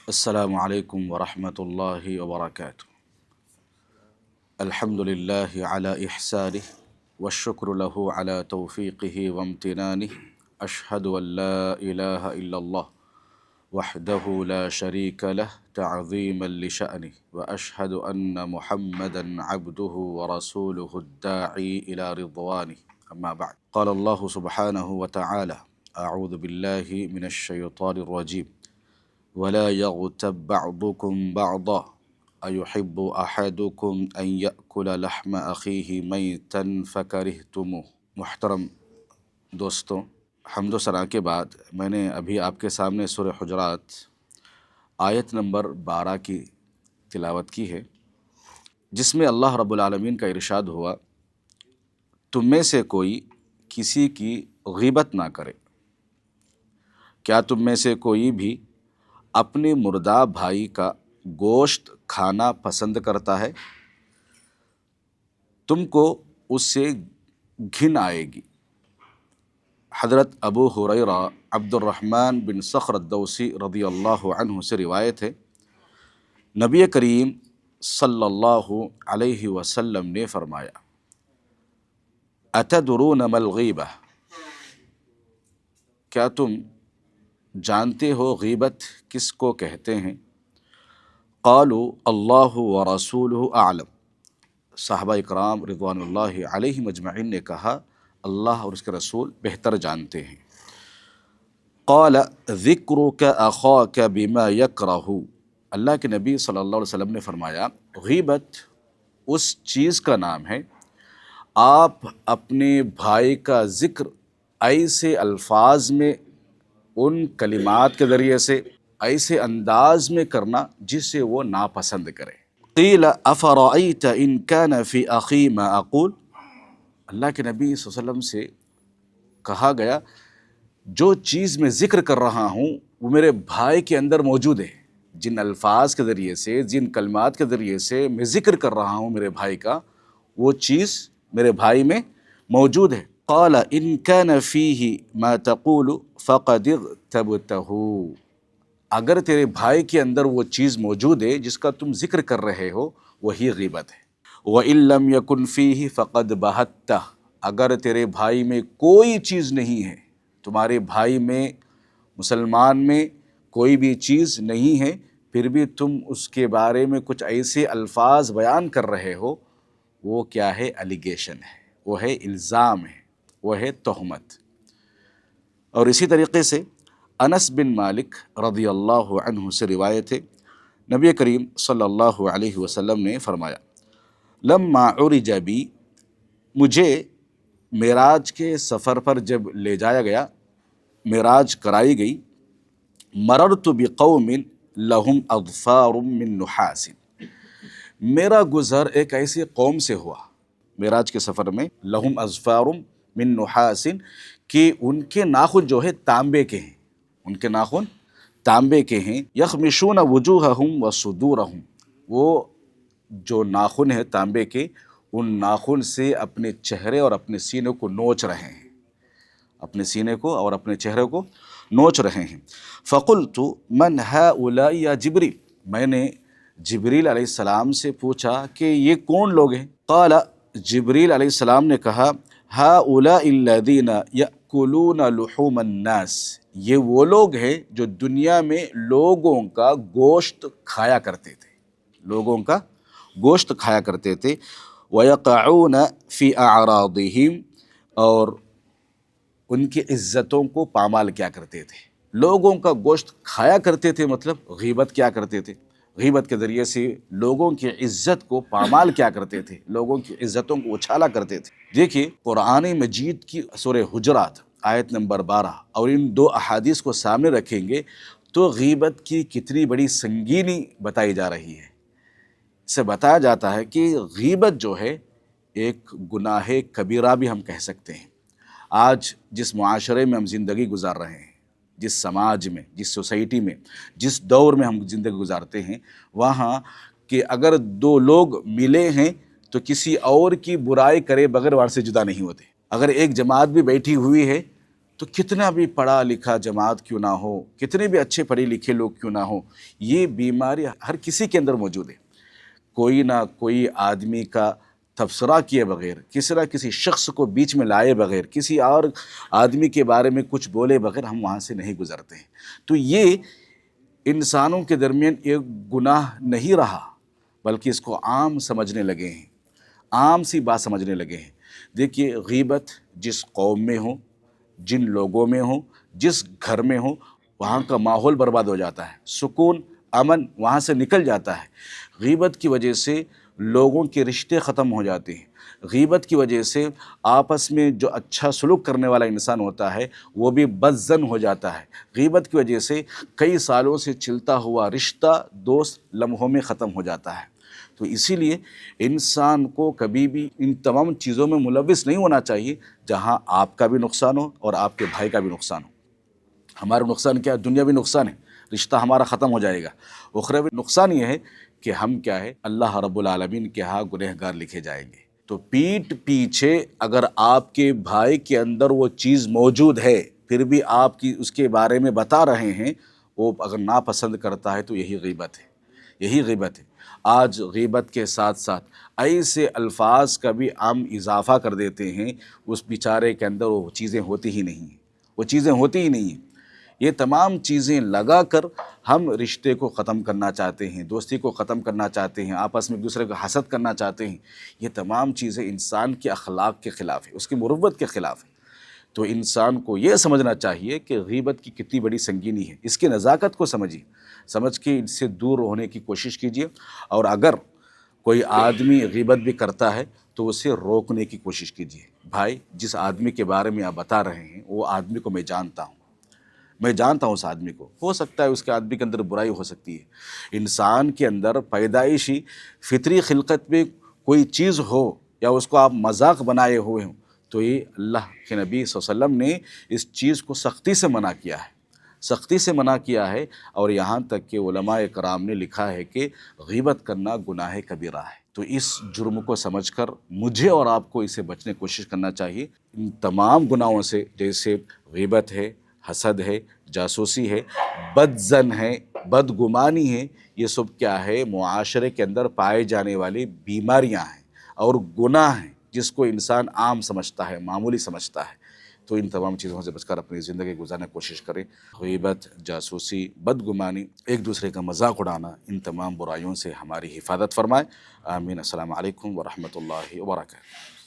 السلام علیکم ورحمۃ اللہ وبرکاتہ۔ الحمد للہ علی احسانہ والشکر لہ علی توفیقہ وامتنانہ، اشہد ان لا الہ الا اللہ وحدہ لا شریک لہ تعظیما لشأنہ، واشہد ان محمدا عبدہ ورسولہ الداعی الی رضوانہ، اما بعد قال اللہ سبحانہ وتعالی اعوذ باللہ من الشیطان الرجیم ولا يغتب بعضكم بعضا أيحب أحدكم أن يأكل لحم أخيه ميتا فكرهتموه۔ محترم دوستوں، حمد و ثنا کے بعد میں نے ابھی آپ کے سامنے سورہ حجرات آیت نمبر 12 کی تلاوت کی ہے، جس میں اللہ رب العالمین کا ارشاد ہوا، تم میں سے کوئی کسی کی غیبت نہ کرے۔ کیا تم میں سے کوئی بھی اپنے مردہ بھائی کا گوشت کھانا پسند کرتا ہے؟ تم کو اس سے گھن آئے گی۔ حضرت ابو ہریرہ عبد الرحمن بن صخر الدوسی رضی اللہ عنہ سے روایت ہے، نبی کریم صلی اللہ علیہ وسلم نے فرمایا، اتدرون ما الغیبہ، کیا تم جانتے ہو غیبت کس کو کہتے ہیں؟ قالوا اللہ ورسولہ اعلم، صحابہ اکرام رضوان اللہ علیہم اجمعین نے کہا، اللہ اور اس کے رسول بہتر جانتے ہیں۔ قال ذکرک اخاک بما یکرہ، اللہ کے نبی صلی اللہ علیہ وسلم نے فرمایا، غیبت اس چیز کا نام ہے آپ اپنے بھائی کا ذکر ایسے الفاظ میں، ان کلمات کے ذریعے سے، ایسے انداز میں کرنا جس سے وہ ناپسند کرے۔ قیل افرأیت ان کان فی اخی ما اقول، اللہ کے نبی صلی اللہ علیہ وسلم سے کہا گیا، جو چیز میں ذکر کر رہا ہوں وہ میرے بھائی کے اندر موجود ہے، جن الفاظ کے ذریعے سے، جن کلمات کے ذریعے سے میں ذکر کر رہا ہوں میرے بھائی کا، وہ چیز میرے بھائی میں موجود ہے۔ قال ان کان فیہ ما تقول فقد اغتبتہ، اگر تیرے بھائی کے اندر وہ چیز موجود ہے جس کا تم ذکر کر رہے ہو، وہی غیبت ہے۔ وَإِن لَّمْ يَكُنْ فِيهِ فَقَدْ بَهَتَّهُ، اگر تیرے بھائی میں کوئی چیز نہیں ہے، تمہارے بھائی میں، مسلمان میں کوئی بھی چیز نہیں ہے، پھر بھی تم اس کے بارے میں کچھ ایسے الفاظ بیان کر رہے ہو، وہ کیا ہے؟ الیگیشن ہے، وہ ہے الزام ہے، وہ ہے تہمت۔ اور اسی طریقے سے انس بن مالک رضی اللہ عنہ سے روایت ہے، نبی کریم صلی اللہ علیہ وسلم نے فرمایا، لما عرج بی، مجھے معراج کے سفر پر جب لے جایا گیا، معراج کرائی گئی، مررت بقوم لہم اظفار من نحاس، میرا گزر ایک ایسی قوم سے ہوا معراج کے سفر میں، لہم اظفار من نحاس، کہ ان کے ناخن جو ہے تانبے کے ہیں، ان کے ناخن تانبے کے ہیں، یخمشون وجوہہم وصدورہم، وہ جو ناخن ہے تانبے کے، ان ناخن سے اپنے چہرے اور اپنے سینے کو نوچ رہے ہیں، اپنے سینے کو اور اپنے چہرے کو نوچ رہے ہیں۔ فقلت من ہؤلاء یا جبریل، میں نے جبریل علیہ السلام سے پوچھا کہ یہ کون لوگ ہیں؟ قال، جبریل علیہ السلام نے کہا، ہؤلاء الذین یأکلون لحوم الناس، یہ وہ لوگ ہیں جو دنیا میں لوگوں کا گوشت کھایا کرتے تھے، لوگوں کا گوشت کھایا کرتے تھے، وَيَقَعُونَ فِي أَعْرَاضِهِمْ، اور ان کی عزتوں کو پامال کیا کرتے تھے، لوگوں کا گوشت کھایا کرتے تھے، مطلب غیبت کیا کرتے تھے، غیبت کے ذریعے سے لوگوں کی عزت کو پامال کیا کرتے تھے، لوگوں کی عزتوں کو اچھالا کرتے تھے۔ دیکھیے قرآن مجید کی سورہ حجرات آیت نمبر 12 اور ان دو احادیث کو سامنے رکھیں گے تو غیبت کی کتنی بڑی سنگینی بتائی جا رہی ہے۔ اس سے بتایا جاتا ہے کہ غیبت جو ہے ایک گناہ کبیرہ بھی ہم کہہ سکتے ہیں۔ آج جس معاشرے میں ہم زندگی گزار رہے ہیں، جس سماج میں، جس سوسائٹی میں، جس دور میں ہم زندگی گزارتے ہیں، وہاں کہ اگر دو لوگ ملے ہیں تو کسی اور کی برائی کرے بغیر وہاں سے جدا نہیں ہوتے۔ اگر ایک جماعت بھی بیٹھی ہوئی ہے تو کتنا بھی پڑھا لکھا جماعت کیوں نہ ہو، کتنے بھی اچھے پڑھے لکھے لوگ کیوں نہ ہوں، یہ بیماری ہر کسی کے اندر موجود ہے۔ کوئی نہ کوئی آدمی کا تبصرہ کیے بغیر، کسی نہ کسی شخص کو بیچ میں لائے بغیر، کسی اور آدمی کے بارے میں کچھ بولے بغیر ہم وہاں سے نہیں گزرتے ہیں۔ تو یہ انسانوں کے درمیان ایک گناہ نہیں رہا، بلکہ اس کو عام سمجھنے لگے ہیں، عام سی بات سمجھنے لگے ہیں۔ دیکھیے، غیبت جس قوم میں ہو، جن لوگوں میں ہو، جس گھر میں ہو، وہاں کا ماحول برباد ہو جاتا ہے، سکون امن وہاں سے نکل جاتا ہے۔ غیبت کی وجہ سے لوگوں کے رشتے ختم ہو جاتے ہیں۔ غیبت کی وجہ سے آپس میں جو اچھا سلوک کرنے والا انسان ہوتا ہے وہ بھی بدظن ہو جاتا ہے۔ غیبت کی وجہ سے کئی سالوں سے چلتا ہوا رشتہ دوست لمحوں میں ختم ہو جاتا ہے۔ تو اسی لیے انسان کو کبھی بھی ان تمام چیزوں میں ملوث نہیں ہونا چاہیے جہاں آپ کا بھی نقصان ہو اور آپ کے بھائی کا بھی نقصان ہو۔ ہمارا نقصان کیا ہے؟ دنیاوی نقصان ہے، رشتہ ہمارا ختم ہو جائے گا۔ اخروی نقصان یہ ہے کہ ہم کیا ہے، اللہ رب العالمین کے ہاں گنہگار لکھے جائیں گے۔ تو پیٹھ پیچھے اگر آپ کے بھائی کے اندر وہ چیز موجود ہے پھر بھی آپ کی اس کے بارے میں بتا رہے ہیں، وہ اگر ناپسند کرتا ہے تو یہی غیبت ہے، یہی غیبت ہے۔ آج غیبت کے ساتھ ساتھ ایسے الفاظ کا بھی ہم اضافہ کر دیتے ہیں، اس بیچارے کے اندر وہ چیزیں ہوتی ہی نہیں ہیں، وہ چیزیں ہوتی ہی نہیں ہیں۔ یہ تمام چیزیں لگا کر ہم رشتے کو ختم کرنا چاہتے ہیں، دوستی کو ختم کرنا چاہتے ہیں، آپس میں ایک دوسرے کو حسد کرنا چاہتے ہیں۔ یہ تمام چیزیں انسان کے اخلاق کے خلاف ہے، اس کی مروت کے خلاف ہے۔ تو انسان کو یہ سمجھنا چاہیے کہ غیبت کی کتنی بڑی سنگینی ہے، اس کی نزاکت کو سمجھیے، سمجھ کے اس سے دور ہونے کی کوشش کیجیے۔ اور اگر کوئی آدمی غیبت بھی کرتا ہے تو اسے روکنے کی کوشش کیجیے۔ بھائی، جس آدمی کے بارے میں آپ بتا رہے ہیں وہ آدمی کو میں جانتا ہوں، میں جانتا ہوں اس آدمی کو، ہو سکتا ہے اس کے آدمی کے اندر برائی ہو سکتی ہے۔ انسان کے اندر پیدائشی فطری خلقت میں کوئی چیز ہو یا اس کو آپ مذاق بنائے ہوئے ہوں تو یہ اللہ کے نبی صلی اللہ علیہ وسلم نے اس چیز کو سختی سے منع کیا ہے، سختی سے منع کیا ہے۔ اور یہاں تک کہ علماء کرام نے لکھا ہے کہ غیبت کرنا گناہ کبیرہ ہے۔ تو اس جرم کو سمجھ کر مجھے اور آپ کو اس سے بچنے کی کوشش کرنا چاہیے۔ ان تمام گناہوں سے، جیسے غیبت ہے، حسد ہے، جاسوسی ہے، بدظن ہے، بدگمانی ہے، یہ سب کیا ہے، معاشرے کے اندر پائے جانے والی بیماریاں ہیں اور گناہ ہیں جس کو انسان عام سمجھتا ہے، معمولی سمجھتا ہے۔ تو ان تمام چیزوں سے بچ کر اپنی زندگی گزارنے کی کوشش کریں۔ غیبت، جاسوسی، بدگمانی، ایک دوسرے کا مذاق اڑانا، ان تمام برائیوں سے ہماری حفاظت فرمائے۔ آمین۔ السلام علیکم ورحمۃ اللہ وبرکاتہ۔